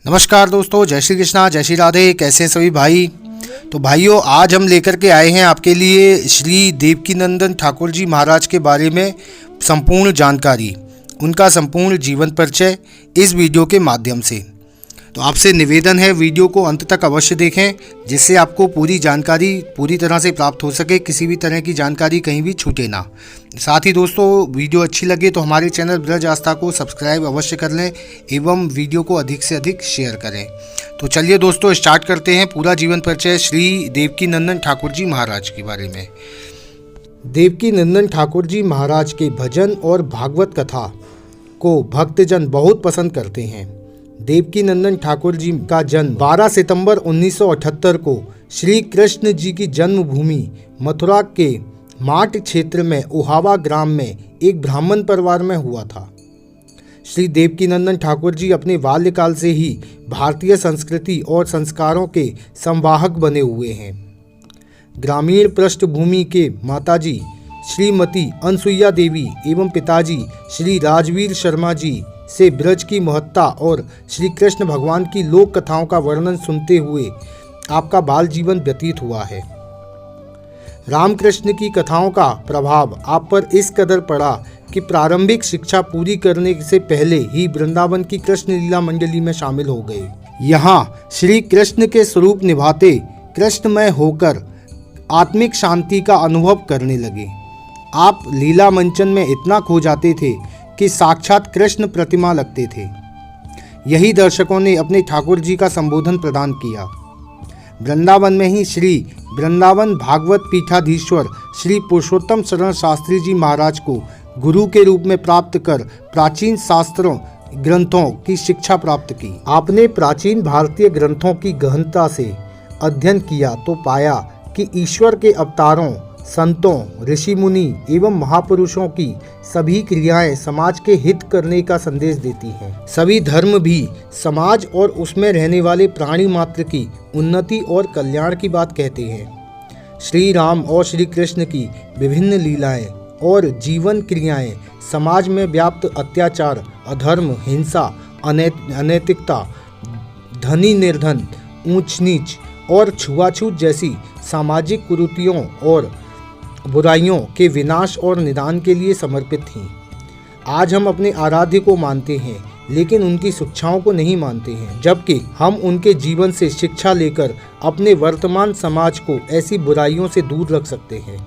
नमस्कार दोस्तों, जय श्री कृष्णा, जय श्री राधे। कैसे हैं सभी भाई। तो भाइयों, आज हम लेकर के आए हैं आपके लिए श्री देवकीनंदन ठाकुर जी महाराज के बारे में संपूर्ण जानकारी, उनका संपूर्ण जीवन परिचय इस वीडियो के माध्यम से। तो आपसे निवेदन है, वीडियो को अंत तक अवश्य देखें, जिससे आपको पूरी जानकारी पूरी तरह से प्राप्त हो सके, किसी भी तरह की जानकारी कहीं भी छूटे ना। साथ ही दोस्तों, वीडियो अच्छी लगे तो हमारे चैनल ब्रज आस्था को सब्सक्राइब अवश्य कर लें एवं वीडियो को अधिक से अधिक शेयर करें। तो चलिए दोस्तों, स्टार्ट करते हैं पूरा जीवन परिचय श्री देवकीनंदन ठाकुर जी महाराज के बारे में। देवकीनंदन ठाकुर जी महाराज के भजन और भागवत कथा को भक्तजन बहुत पसंद करते हैं। देवकीनंदन ठाकुर जी का जन्म 12 सितंबर 1978 को श्री कृष्ण जी की जन्मभूमि मथुरा के माट क्षेत्र में उहावा ग्राम में एक ब्राह्मण परिवार में हुआ था। श्री देवकीनंदन ठाकुर जी अपने बाल्यकाल से ही भारतीय संस्कृति और संस्कारों के संवाहक बने हुए हैं। ग्रामीण पृष्ठभूमि के माताजी श्रीमती अनसुईया देवी एवं पिताजी श्री राजवीर शर्मा जी से ब्रज की महत्ता और श्री कृष्ण भगवान की लोक कथाओं का वर्णन सुनते हुए आपका बाल जीवन व्यतीत हुआ है। रामकृष्ण की कथाओं का प्रभाव आप पर इस कदर पड़ा कि प्रारंभिक शिक्षा पूरी करने से पहले ही वृंदावन की कृष्ण लीला मंडली में शामिल हो गए। यहाँ श्री कृष्ण के स्वरूप निभाते कृष्णमय होकर आत्मिक शांति का अनुभव करने लगे। आप लीला मंचन में इतना खो जाते थे कि साक्षात कृष्ण प्रतिमा लगते थे। यही दर्शकों ने अपने ठाकुर जी का संबोधन प्रदान किया। वृंदावन में ही श्री वृंदावन भागवत पीठाधीश्वर श्री पुरुषोत्तम शरण शास्त्री जी महाराज को गुरु के रूप में प्राप्त कर प्राचीन शास्त्रों ग्रंथों की शिक्षा प्राप्त की। आपने प्राचीन भारतीय ग्रंथों की गहनता से अध्ययन किया तो पाया कि ईश्वर के अवतारों, संतों, ऋषि मुनि एवं महापुरुषों की सभी क्रियाएं समाज के हित करने का संदेश देती हैं। सभी धर्म भी समाज और उसमें रहने वाले प्राणी मात्र की उन्नति और कल्याण की बात कहते हैं। श्री राम और श्री कृष्ण की विभिन्न लीलाएं और जीवन क्रियाएं समाज में व्याप्त अत्याचार, अधर्म, हिंसा, अनैतिकता, धनी निर्धन, ऊंच नीच और छुआछूत जैसी सामाजिक कुरीतियों और बुराइयों के विनाश और निदान के लिए समर्पित थीं। आज हम अपने आराध्य को मानते हैं, लेकिन उनकी शिक्षाओं को नहीं मानते हैं, जबकि हम उनके जीवन से शिक्षा लेकर अपने वर्तमान समाज को ऐसी बुराइयों से दूर रख सकते हैं।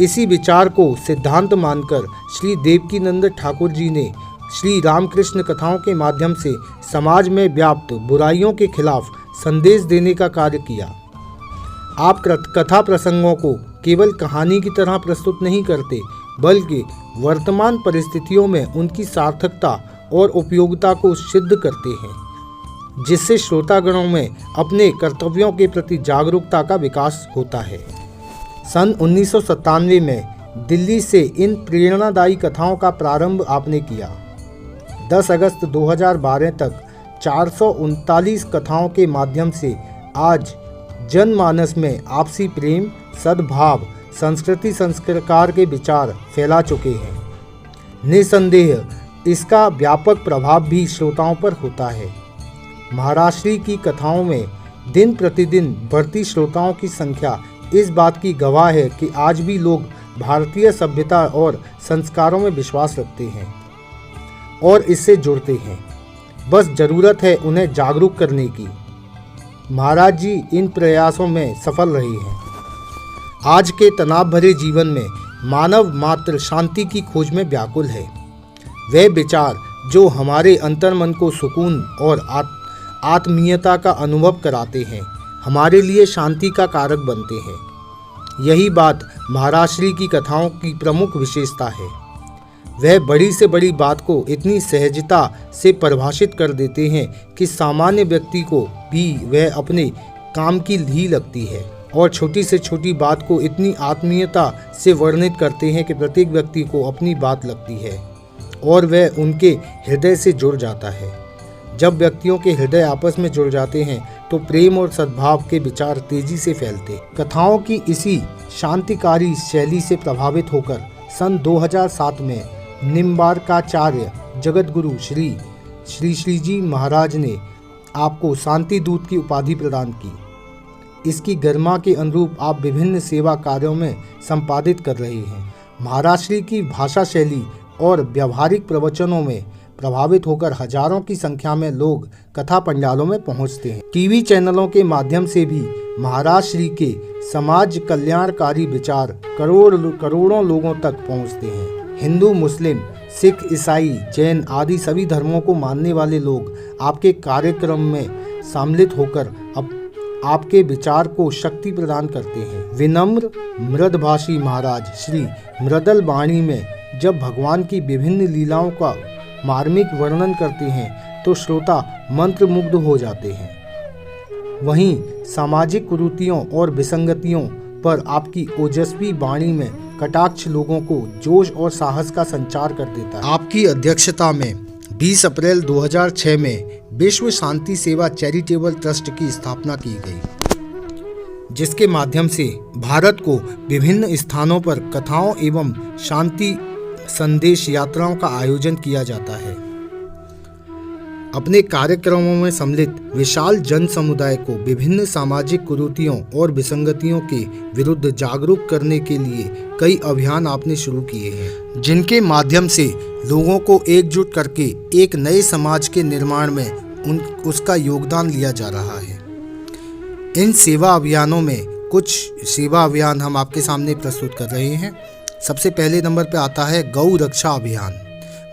इसी विचार को सिद्धांत मानकर श्री देवकीनंदन ठाकुर जी ने श्री रामकृष्ण कथाओं के माध्यम से समाज में व्याप्त बुराइयों के खिलाफ संदेश देने का कार्य किया। आप कथा प्रसंगों को केवल कहानी की तरह प्रस्तुत नहीं करते, बल्कि वर्तमान परिस्थितियों में उनकी सार्थकता और उपयोगिता को सिद्ध करते हैं, जिससे श्रोतागणों में अपने कर्तव्यों के प्रति जागरूकता का विकास होता है। सन 1997 में दिल्ली से इन प्रेरणादायी कथाओं का प्रारंभ आपने किया। 10 अगस्त 2012 तक 439 कथाओं के माध्यम से आज जनमानस में आपसी प्रेम, सद्भाव, संस्कृति संस्कार के विचार फैला चुके हैं। निसंदेह इसका व्यापक प्रभाव भी श्रोताओं पर होता है। महाराष्ट्री की कथाओं में दिन प्रतिदिन बढ़ती श्रोताओं की संख्या इस बात की गवाह है कि आज भी लोग भारतीय सभ्यता और संस्कारों में विश्वास रखते हैं और इससे जुड़ते हैं। बस जरूरत है उन्हें जागरूक करने की। महाराज जी इन प्रयासों में सफल रहे हैं। आज के तनाव भरे जीवन में मानव मात्र शांति की खोज में व्याकुल है। वे विचार जो हमारे अंतर्मन को सुकून और आत्मीयता का अनुभव कराते हैं, हमारे लिए शांति का कारक बनते हैं। यही बात महाराष्ट्री की कथाओं की प्रमुख विशेषता है। वह बड़ी से बड़ी बात को इतनी सहजता से परिभाषित कर देते हैं कि सामान्य व्यक्ति को भी वह अपने काम की ही लगती है, और छोटी से छोटी बात को इतनी आत्मीयता से वर्णित करते हैं कि प्रत्येक व्यक्ति को अपनी बात लगती है और वह उनके हृदय से जुड़ जाता है। जब व्यक्तियों के हृदय आपस में जुड़ जाते हैं तो प्रेम और सद्भाव के विचार तेजी से फैलते। कथाओं की इसी शांतिकारी शैली से प्रभावित होकर सन 2007 में निम्बार्काचार्य जगतगुरु श्री जी महाराज ने आपको शांति दूत की उपाधि प्रदान की। इसकी गरिमा के अनुरूप आप विभिन्न सेवा कार्यों में संपादित कर रहे हैं। महाराज श्री की भाषा शैली और व्यावहारिक प्रवचनों में प्रभावित होकर हजारों की संख्या में लोग कथा पंडालों में पहुंचते हैं। टीवी चैनलों के माध्यम से भी महाराज श्री के समाज कल्याणकारी विचार करोड़ों लोगों तक पहुंचते हैं। हिंदू, मुस्लिम, सिख, ईसाई, जैन आदि सभी धर्मों को मानने वाले लोग आपके कार्यक्रम में सम्मिलित होकर आपके विचार को शक्ति प्रदान करते हैं। विनम्र मृदभाषी महाराज श्री मृदल वाणी में जब भगवान की विभिन्न लीलाओं का मार्मिक वर्णन करते हैं तो श्रोता मंत्रमुग्ध हो जाते हैं। वहीं सामाजिक कुरीतियों और विसंगतियों पर आपकी ओजस्वी वाणी में कटाक्ष लोगों को जोश और साहस का संचार कर देता है। आपकी अध्यक्षता में 20 अप्रैल 2006 में विश्व शांति सेवा चैरिटेबल ट्रस्ट की स्थापना की गई, जिसके माध्यम से भारत को विभिन्न स्थानों पर कथाओं एवं शांति संदेश यात्राओं का आयोजन किया जाता है। अपने कार्यक्रमों में सम्मिलित विशाल जन समुदाय को विभिन्न सामाजिक कुरीतियों और विसंगतियों के विरुद्ध जागरूक करने के लिए कई अभियान आपने शुरू किए हैं, जिनके माध्यम से लोगों को एकजुट करके एक नए समाज के निर्माण में उसका योगदान लिया जा रहा है। इन सेवा अभियानों में कुछ सेवा अभियान हम आपके सामने प्रस्तुत कर रहे हैं। सबसे पहले नंबर पर आता है गौ रक्षा अभियान।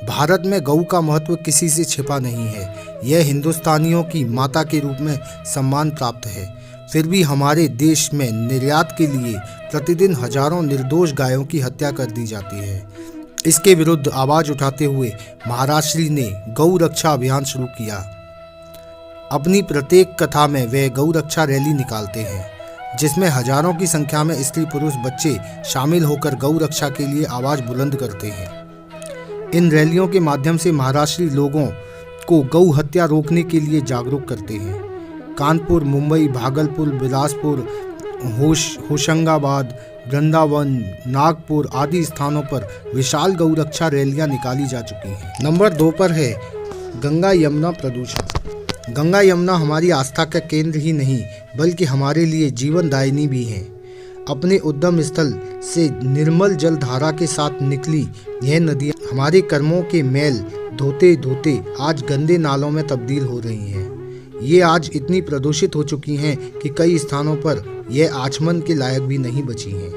भारत में गौ का महत्व किसी से छिपा नहीं है। यह हिंदुस्तानियों की माता के रूप में सम्मान प्राप्त है। फिर भी हमारे देश में निर्यात के लिए प्रतिदिन हजारों निर्दोष गायों की हत्या कर दी जाती है। इसके विरुद्ध आवाज उठाते हुए महाराज श्री ने गौ रक्षा अभियान शुरू किया। अपनी प्रत्येक कथा में वे गौ रक्षा रैली निकालते हैं, जिसमें हजारों की संख्या में स्त्री, पुरुष, बच्चे शामिल होकर गौ रक्षा के लिए आवाज बुलंद करते हैं। इन रैलियों के माध्यम से महाराज श्री लोगों को गौ हत्या रोकने के लिए जागरूक करते हैं। कानपुर, मुंबई, भागलपुर, बिलासपुर, होशंगाबाद, वृंदावन, नागपुर आदि स्थानों पर विशाल गौ रक्षा रैलियां निकाली जा चुकी हैं। नंबर 2 पर है गंगा यमुना प्रदूषण। गंगा यमुना हमारी आस्था का केंद्र ही नहीं बल्कि हमारे लिए जीवनदायिनी भी है। अपने उद्गम स्थल से निर्मल जल धारा के साथ निकली यह नदियाँ हमारे कर्मों के मैल धोते धोते आज गंदे नालों में तब्दील हो रही हैं। ये आज इतनी प्रदूषित हो चुकी हैं कि कई स्थानों पर यह आचमन के लायक भी नहीं बची हैं।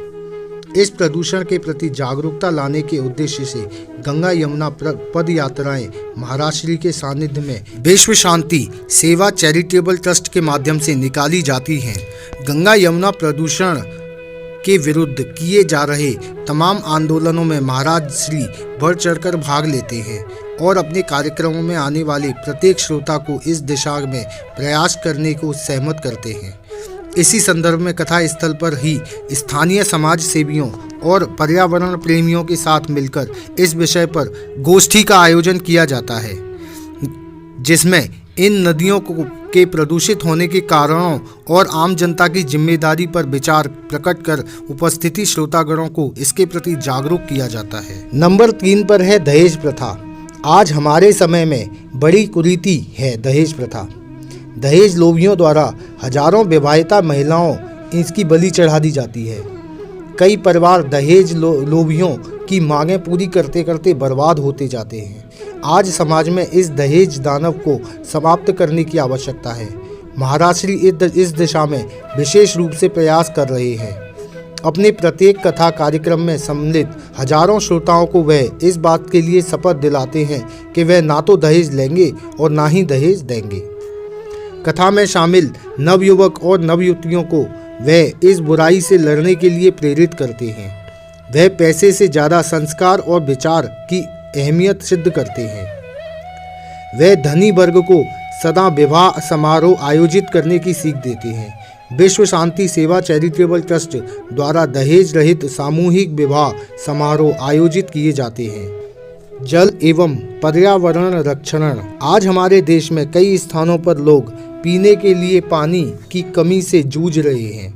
इस प्रदूषण के प्रति जागरूकता लाने के उद्देश्य से गंगा यमुना पद यात्राएं महाराज श्री के सानिध्य में विश्व शांति सेवा चैरिटेबल ट्रस्ट के माध्यम से निकाली जाती हैं। गंगा यमुना प्रदूषण के विरुद्ध किए जा रहे तमाम आंदोलनों में महाराज श्री बढ़ चढ़कर भाग लेते हैं और अपने कार्यक्रमों में आने वाले प्रत्येक श्रोता को इस दिशा में प्रयास करने को सहमत करते हैं। इसी संदर्भ में कथा स्थल पर ही स्थानीय समाज सेवियों और पर्यावरण प्रेमियों के साथ मिलकर इस विषय पर गोष्ठी का आयोजन किया जाता है, जिसमें इन नदियों के प्रदूषित होने के कारणों और आम जनता की जिम्मेदारी पर विचार प्रकट कर उपस्थिति श्रोतागणों को इसके प्रति जागरूक किया जाता है। नंबर 3 पर है दहेज प्रथा। आज हमारे समय में बड़ी कुरीति है दहेज प्रथा। दहेज लोभियों द्वारा हजारों विवाहिता महिलाओं इसकी बलि चढ़ा दी जाती है। कई परिवार दहेज लोभियों की मांगें पूरी करते करते बर्बाद होते जाते हैं। आज समाज में इस दहेज दानव को समाप्त करने की आवश्यकता है। महाराज श्री इस दिशा में विशेष रूप से प्रयास कर रहे हैं। अपने प्रत्येक कथा कार्यक्रम में सम्मिलित हजारों श्रोताओं को वह इस बात के लिए शपथ दिलाते हैं कि वह ना तो दहेज लेंगे और ना ही दहेज देंगे। कथा में शामिल नवयुवक और नवयुवतियों को वह इस बुराई से लड़ने के लिए प्रेरित करते हैं। वह पैसे से ज़्यादा संस्कार और विचार की अहमियत सिद्ध करते हैं। वह धनी वर्ग को सदा विवाह समारोह आयोजित करने की सीख देते हैं। विश्व शांति सेवा चैरिटेबल ट्रस्ट द्वारा दहेज रहित सामूहिक विवाह समारोह आयोजित किए जाते हैं। जल एवं पर्यावरण रक्षण। आज हमारे देश में कई स्थानों पर लोग पीने के लिए पानी की कमी से जूझ रहे हैं।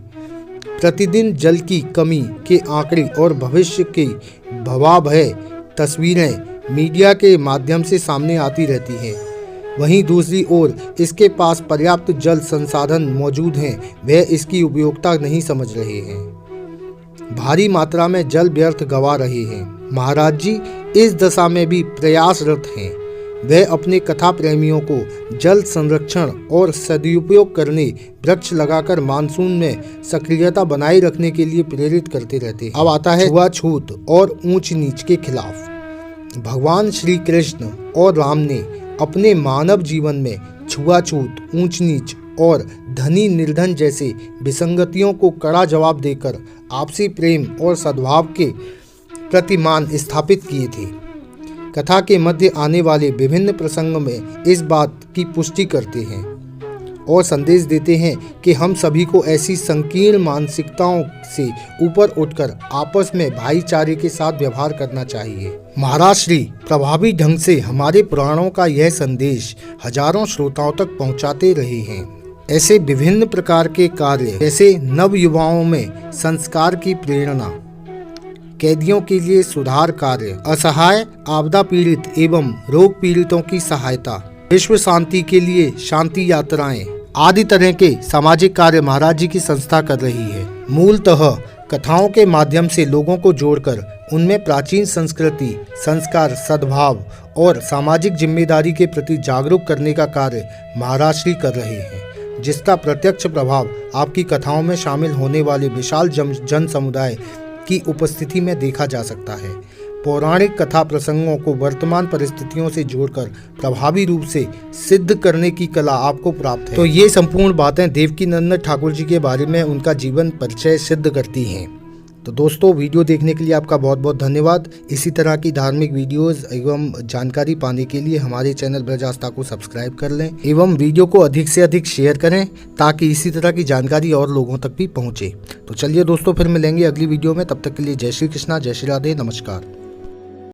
प्रतिदिन जल की कमी के आंकड़े और भविष्य की भयावह तस्वीरें मीडिया के माध्यम से सामने आती रहती हैं। वहीं दूसरी ओर इसके पास पर्याप्त जल संसाधन मौजूद हैं, वह इसकी उपयोगिता नहीं समझ रहे हैं, भारी मात्रा में जल व्यर्थ गवा रहे हैं। महाराज जी इस दशा में भी प्रयासरत हैं। वह अपने कथा प्रेमियों को जल संरक्षण और सदुपयोग करने, वृक्ष लगाकर मानसून में सक्रियता बनाए रखने के लिए प्रेरित करते रहते हैं। अब आता है छुआछूत और ऊंच नीच के खिलाफ। भगवान श्री कृष्ण और राम ने अपने मानव जीवन में छुआछूत, ऊंच नीच और धनी निर्धन जैसे विसंगतियों को कड़ा जवाब देकर आपसी प्रेम और सद्भाव के प्रतिमान स्थापित किए थे। कथा के मध्य आने वाले विभिन्न प्रसंग में इस बात की पुष्टि करते हैं और संदेश देते हैं कि हम सभी को ऐसी संकीर्ण मानसिकताओं से ऊपर उठकर आपस में भाईचारे के साथ व्यवहार करना चाहिए। महाराज श्री प्रभावी ढंग से हमारे पुराणों का यह संदेश हजारों श्रोताओं तक पहुंचाते रहे हैं। ऐसे विभिन्न प्रकार के कार्य जैसे नव युवाओं में संस्कार की प्रेरणा, कैदियों के लिए सुधार कार्य, असहाय आपदा पीड़ित एवं रोग पीड़ितों की सहायता, विश्व शांति के लिए शांति यात्राएं आदि तरह के सामाजिक कार्य महाराज जी की संस्था कर रही है। मूलतः कथाओं के माध्यम से लोगों को जोड़कर उनमें प्राचीन संस्कृति, संस्कार, सद्भाव और सामाजिक जिम्मेदारी के प्रति जागरूक करने का कार्य महाराज श्री कर रहे हैं, जिसका प्रत्यक्ष प्रभाव आपकी कथाओं में शामिल होने वाले विशाल जन समुदाय की उपस्थिति में देखा जा सकता है। पौराणिक कथा प्रसंगों को वर्तमान परिस्थितियों से जोड़कर प्रभावी रूप से सिद्ध करने की कला आपको प्राप्त है। तो ये संपूर्ण बातें देवकीनंदन ठाकुर जी के बारे में उनका जीवन परिचय सिद्ध करती हैं। तो दोस्तों, वीडियो देखने के लिए आपका बहुत बहुत धन्यवाद। इसी तरह की धार्मिक वीडियोस एवं जानकारी पाने के लिए हमारे चैनल ब्रज आस्था को सब्सक्राइब कर लें एवं वीडियो को अधिक से अधिक शेयर करें ताकि इसी तरह की जानकारी और लोगों तक भी पहुंचे। तो चलिए दोस्तों, फिर मिलेंगे अगली वीडियो में। तब तक के लिए जय श्री कृष्णा, जय श्री राधे, नमस्कार।